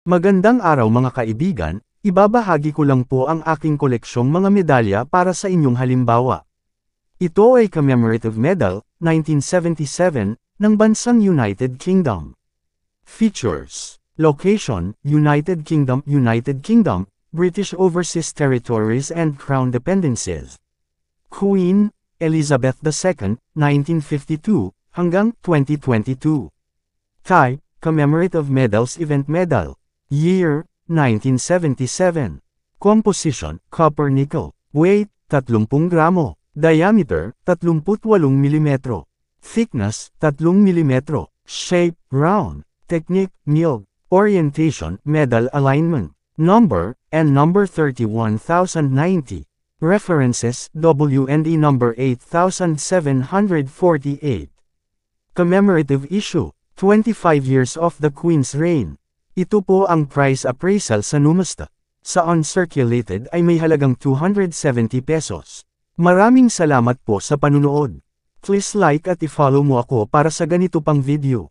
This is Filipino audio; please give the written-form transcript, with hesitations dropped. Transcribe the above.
Magandang araw mga kaibigan, ibabahagi ko lang po ang aking koleksyong mga medalya para sa inyong halimbawa. Ito ay commemorative medal, 1977, ng bansang United Kingdom. Features: Location, United Kingdom, British Overseas Territories and Crown Dependencies. Queen Elizabeth II, 1952, hanggang 2022. Type, Commemorative Medals Event Medal. Year, 1977. Composition, copper nickel. Weight, 30 gramo. Diameter, 38 mm. Thickness, 3 mm. Shape, round. Technique, milled. Orientation, medal alignment. Number, N number 31090. References, W&E number 8748. Commemorative issue, 25 years of the Queen's reign. Ito po ang price appraisal sa Numasta. Sa uncirculated ay may halagang 270 pesos. Maraming salamat po sa panunood. Please like at i-follow mo ako para sa ganito pang video.